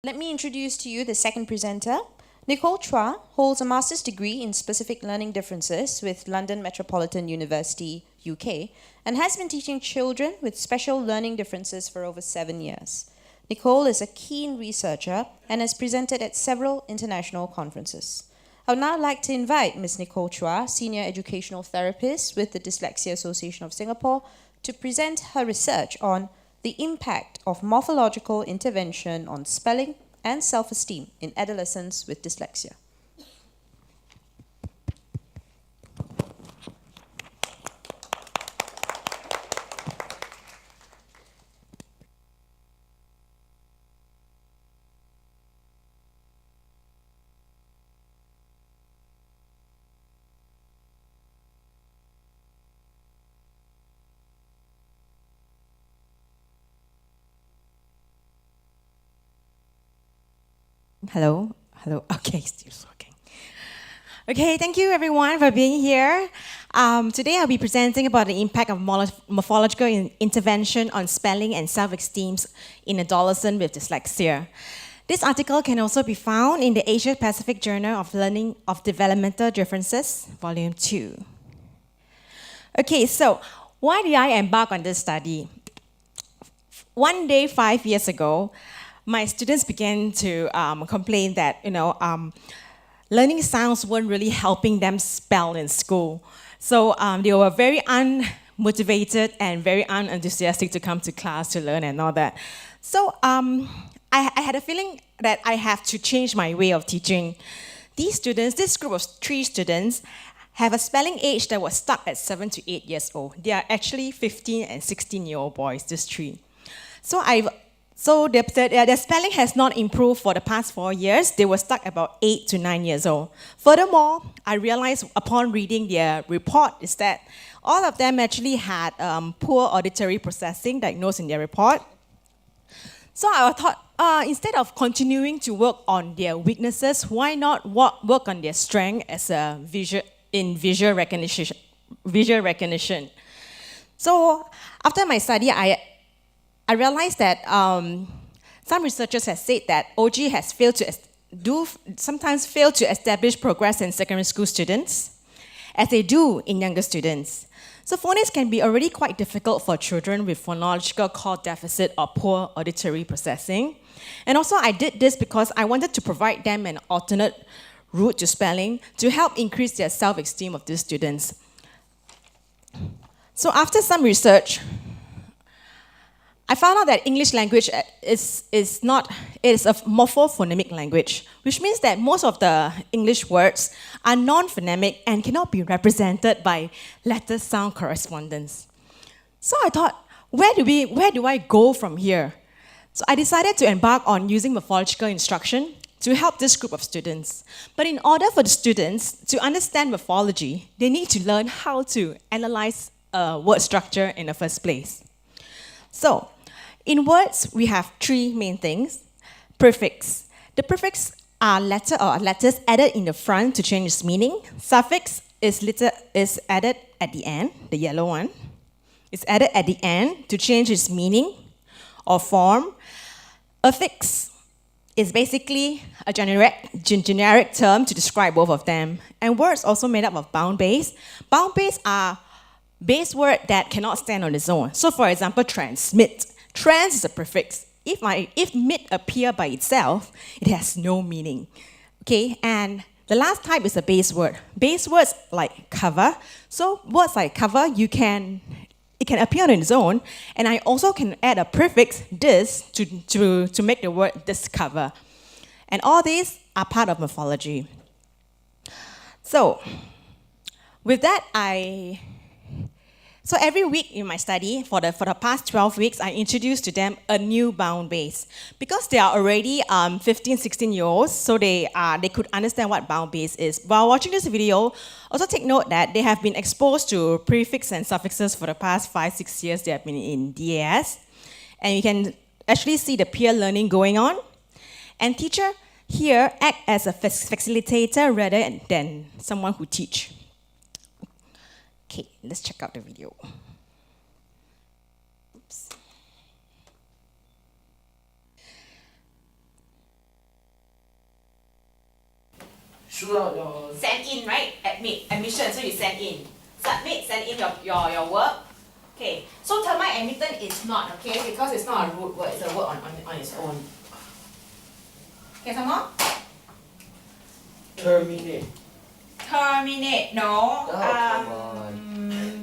Let me introduce to you the second presenter. Nicole Chua holds a master's degree in specific learning differences with London Metropolitan University, UK, and has been teaching children with special learning differences for over 7 years. Nicole is a keen researcher and has presented at several international conferences. I would now like to invite Ms. Nicole Chua, Senior Educational Therapist with the Dyslexia Association of Singapore, to present her research on the impact of morphological intervention on spelling and self-esteem in adolescents with dyslexia. Hello? Okay, still working. Okay, thank you everyone for being here. Today I'll be presenting about the impact of morphological intervention on spelling and self-esteem in adolescents with dyslexia. This article can also be found in the Asia Pacific Journal of Learning of Developmental Differences, Volume 2. Okay, so why did I embark on this study? One day, 5 years ago, my students began to complain that, learning sounds weren't really helping them spell in school. So they were very unmotivated and very unenthusiastic to come to class to learn and all that. So I had a feeling that I have to change my way of teaching. These students, this group of 3 students, have a spelling age that was stuck at 7 to 8 years old. They are actually 15 and 16-year-old boys, these 3. So their spelling has not improved for the past 4 years. They were stuck about 8 to 9 years old. Furthermore, I realized upon reading their report is that all of them actually had poor auditory processing diagnosed in their report. So I thought, instead of continuing to work on their weaknesses, why not work on their strength as a visual recognition. So after my study, I realized that some researchers have said that OG has sometimes failed to establish progress in secondary school students, as they do in younger students. So phonics can be already quite difficult for children with phonological cord deficit or poor auditory processing. And also I did this because I wanted to provide them an alternate route to spelling to help increase their self-esteem of these students. So after some research, I found out that English language is a morphophonemic language, which means that most of the English words are non-phonemic and cannot be represented by letter-sound correspondence. So I thought, where do I go from here? So I decided to embark on using morphological instruction to help this group of students. But in order for the students to understand morphology, they need to learn how to analyze a word structure in the first place. So, in words, we have 3 main things. Prefix. The prefix are letters added in the front to change its meaning. Suffix is added at the end, the yellow one. It's added at the end to change its meaning or form. Affix is basically a generic term to describe both of them. And words also made up of bound base. Bound base are base word that cannot stand on its own. So for example, transmit. Trans is a prefix. If mid appear by itself, it has no meaning. Okay, and the last type is a base word. Base words like cover. So words like cover, it can appear on its own, and I also can add a prefix dis to make the word discover. And all these are part of morphology. So with that, So every week in my study, for the past 12 weeks, I introduced to them a new bound base. Because they are already 15, 16-year-olds, so they could understand what bound base is. While watching this video, also take note that they have been exposed to prefix and suffixes for the past 5, 6 years they have been in DAS. And you can actually see the peer learning going on. And teacher here act as a facilitator rather than someone who teach. Okay, let's check out the video. Oops. shoot out your... Send in, right? Admission, so you send in. Submit, send in your work. Okay, so termite admittant is not, okay, because it's not a root word, it's a word on its own. Okay, some more? Terminate. Terminate, no. Oh, come on.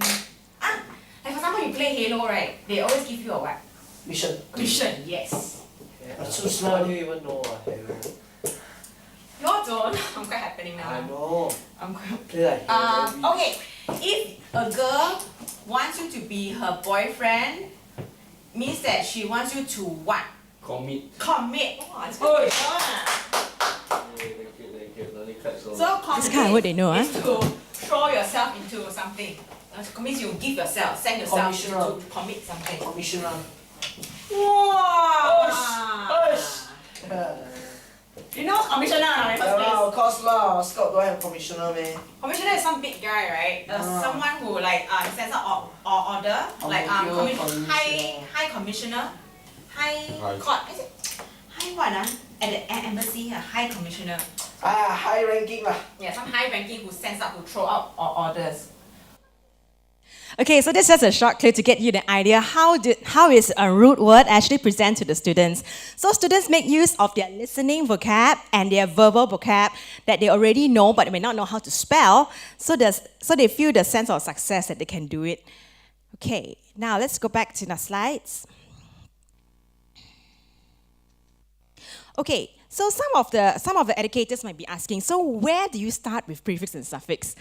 Like for example, you play Halo, right? They always give you a what? Mission. Mission, yes. Yeah, so small, you even know what hell. Your turn. I'm quite happening now. I know. I'm quite... Play like Halo. Okay, if a girl wants you to be her boyfriend, means that she wants you to what? Commit. Commit. Oh, it's good. Thank you. Don't need clap so So much. commit This kind of word they know, is to throw yourself into something. Means you give yourself, send yourself to commit something. Commissioner. Wow! Yeah. You know commissioner in the Yeah, first place? of course lah. Scout don't have commissioner, man. Commissioner is some big guy, right? Someone who like sends out order, like high commissioner, high court. Is it high what at the embassy? High commissioner. High ranking lah. Yeah, some high ranking who sends out to throw out orders. Okay, so this is just a short clip to get you the idea how is a root word actually present to the students. So students make use of their listening vocab and their verbal vocab that they already know but may not know how to spell. So they feel the sense of success that they can do it. Okay, now let's go back to the slides. Okay, so some of the educators might be asking, so where do you start with prefix and suffix?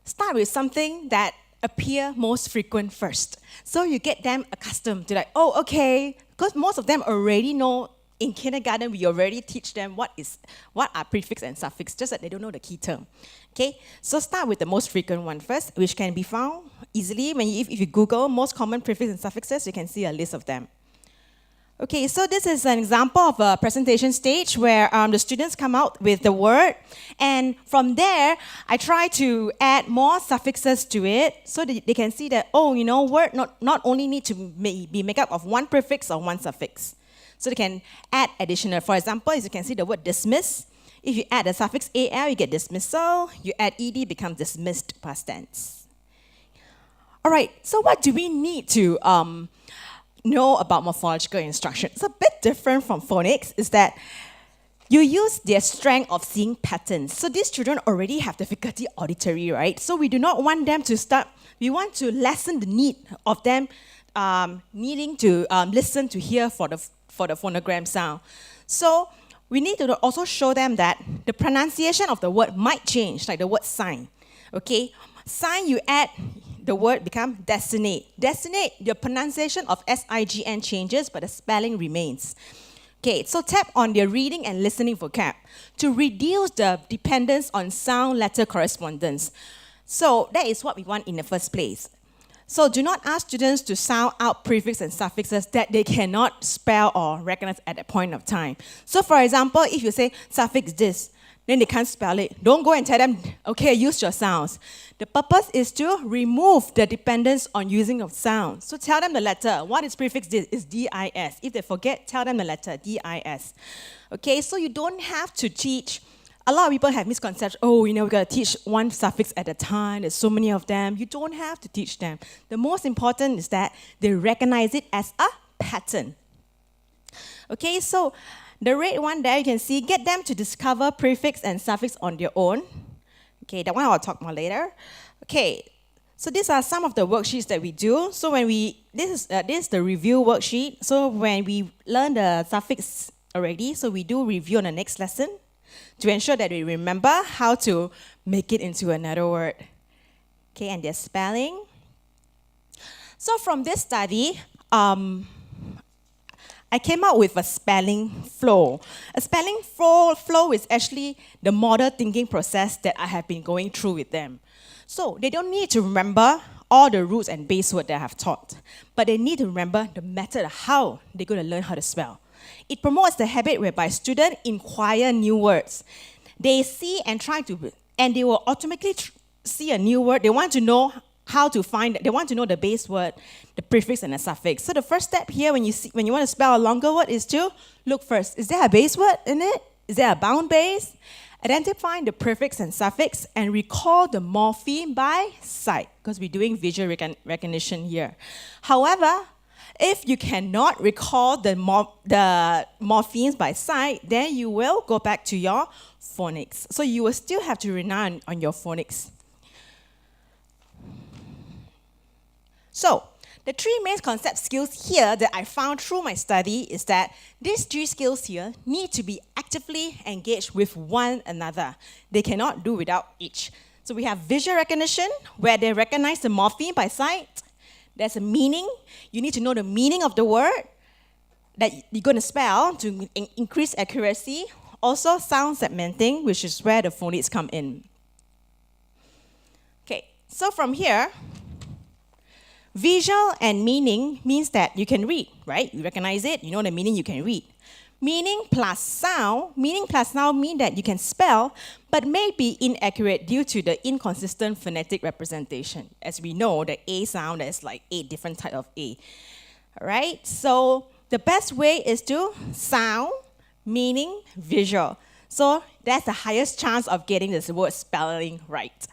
Start with something that appear most frequent first. So you get them accustomed to like, oh, okay, because most of them already know in kindergarten, we already teach them what are prefix and suffix, just that they don't know the key term. Okay, so start with the most frequent one first, which can be found easily if you Google most common prefix and suffixes, you can see a list of them. Okay, so this is an example of a presentation stage where the students come out with the word, and from there, I try to add more suffixes to it so that they can see that, oh, you know, word not only need to be made up of one prefix or one suffix. So they can add additional. For example, as you can see the word dismiss, if you add the suffix al, you get dismissal. You add ed, becomes dismissed past tense. All right, so what do we need to know about morphological instruction? It's a bit different from phonics, is that you use their strength of seeing patterns. So these children already have difficulty auditory, right? So we do not want them to start, we want to lessen the need of them needing to listen to hear for the phonogram sound. So we need to also show them that the pronunciation of the word might change, like the word sign, okay? Sign, you add the word become designate. Designate, the pronunciation of S-I-G-N changes, but the spelling remains. Okay, so tap on their reading and listening vocab to reduce the dependence on sound-letter correspondence. So that is what we want in the first place. So do not ask students to sound out prefix and suffixes that they cannot spell or recognize at that point of time. So for example, if you say suffix this, then they can't spell it. Don't go and tell them, okay, use your sounds. The purpose is to remove the dependence on using of sounds. So tell them the letter. What is prefix this? Is D-I-S. If they forget, tell them the letter, D-I-S. Okay, so you don't have to teach. A lot of people have misconceptions. Oh, you know, we got to teach one suffix at a time. There's so many of them. You don't have to teach them. The most important is that they recognize it as a pattern. Okay, so the red one there, you can see, get them to discover prefix and suffix on their own. Okay, that one I'll talk more later. Okay, so these are some of the worksheets that we do. So when this is the review worksheet. So when we learn the suffix already, so we do review on the next lesson to ensure that we remember how to make it into another word. Okay, and their spelling. So from this study, I came up with a spelling flow. A spelling flow is actually the model thinking process that I have been going through with them. So they don't need to remember all the roots and base words that I have taught, but they need to remember the method of how they're going to learn how to spell. It promotes the habit whereby students inquire new words. They see and try to, and they will automatically see a new word. They want to know how to find it. They want to know the base word, the prefix, and the suffix. So the first step here, when you want to spell a longer word, is to look first. Is there a base word in it? Is there a bound base? Identify the prefix and suffix and recall the morpheme by sight, because we're doing visual recognition here. However, if you cannot recall the morphemes by sight, then you will go back to your phonics. So you will still have to rely on your phonics. So, the three main concept skills here that I found through my study is that these three skills here need to be actively engaged with one another. They cannot do without each. So we have visual recognition, where they recognize the morpheme by sight. There's a meaning. You need to know the meaning of the word that you're going to spell to increase accuracy. Also, sound segmenting, which is where the phonics come in. Okay, so from here, visual and meaning means that you can read, right? You recognize it, you know the meaning, you can read. Meaning plus sound mean that you can spell, but may be inaccurate due to the inconsistent phonetic representation. As we know, the A sound, there's like 8 different types of A. All right, so the best way is to sound, meaning, visual. So that's the highest chance of getting this word spelling right.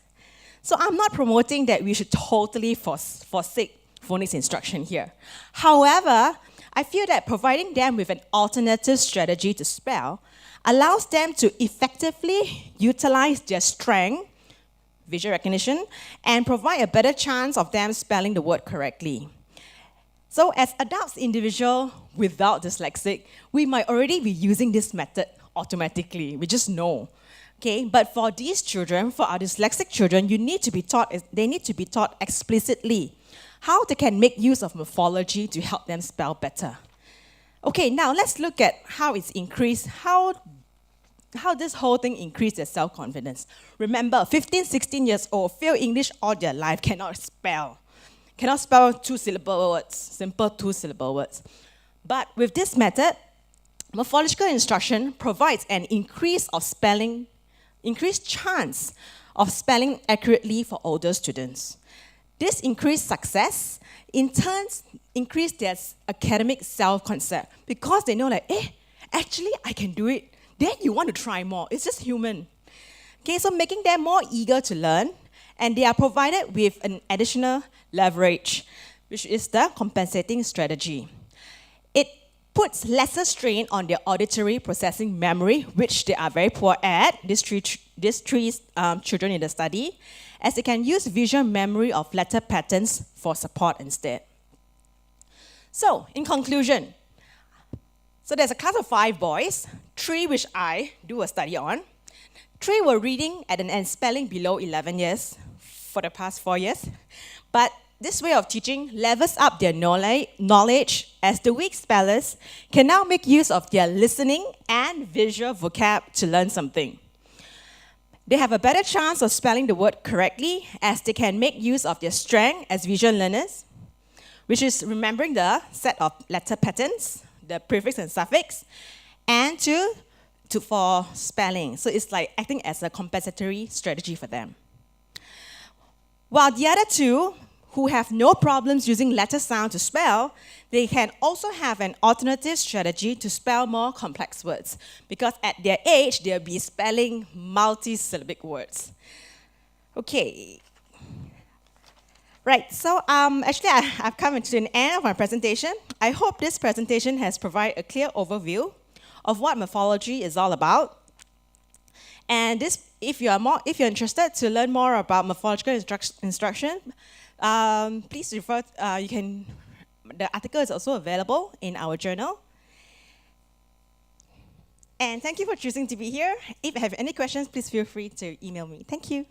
So I'm not promoting that we should totally forsake phonics instruction here. However, I feel that providing them with an alternative strategy to spell allows them to effectively utilize their strength, visual recognition, and provide a better chance of them spelling the word correctly. So as adults individual without dyslexic, we might already be using this method automatically. We just know. Okay, but for these children, for our dyslexic children, they need to be taught explicitly how they can make use of morphology to help them spell better. Okay, now let's look at how it's increased, how this whole thing increased their self-confidence. Remember, 15, 16 years old, fail English all their life, cannot spell 2-syllable words, simple 2-syllable words. But with this method, morphological instruction provides an increased chance of spelling accurately for older students. This increased success, in turn, increased their academic self-concept because they know actually I can do it. Then you want to try more. It's just human. Okay, so making them more eager to learn, and they are provided with an additional leverage, which is the compensating strategy. It puts lesser strain on their auditory processing memory, which they are very poor at, these three children in the study, as they can use visual memory of letter patterns for support instead. So, in conclusion, so there's a class of 5 boys, 3 which I do a study on. 3 were reading and spelling below 11 years for the past 4 years. But this way of teaching levels up their knowledge, as the weak spellers can now make use of their listening and visual vocab to learn something. They have a better chance of spelling the word correctly, as they can make use of their strength as visual learners, which is remembering the set of letter patterns, the prefix and suffix, and for spelling. So it's like acting as a compensatory strategy for them. While the other 2, who have no problems using letter sound to spell, they can also have an alternative strategy to spell more complex words, because at their age, they'll be spelling multi-syllabic words. Okay. Right, so actually I've come to an end of my presentation. I hope this presentation has provided a clear overview of what morphology is all about. And if you're interested to learn more about morphological instruction, please refer. The article is also available in our journal. And thank you for choosing to be here. If you have any questions, please feel free to email me. Thank you.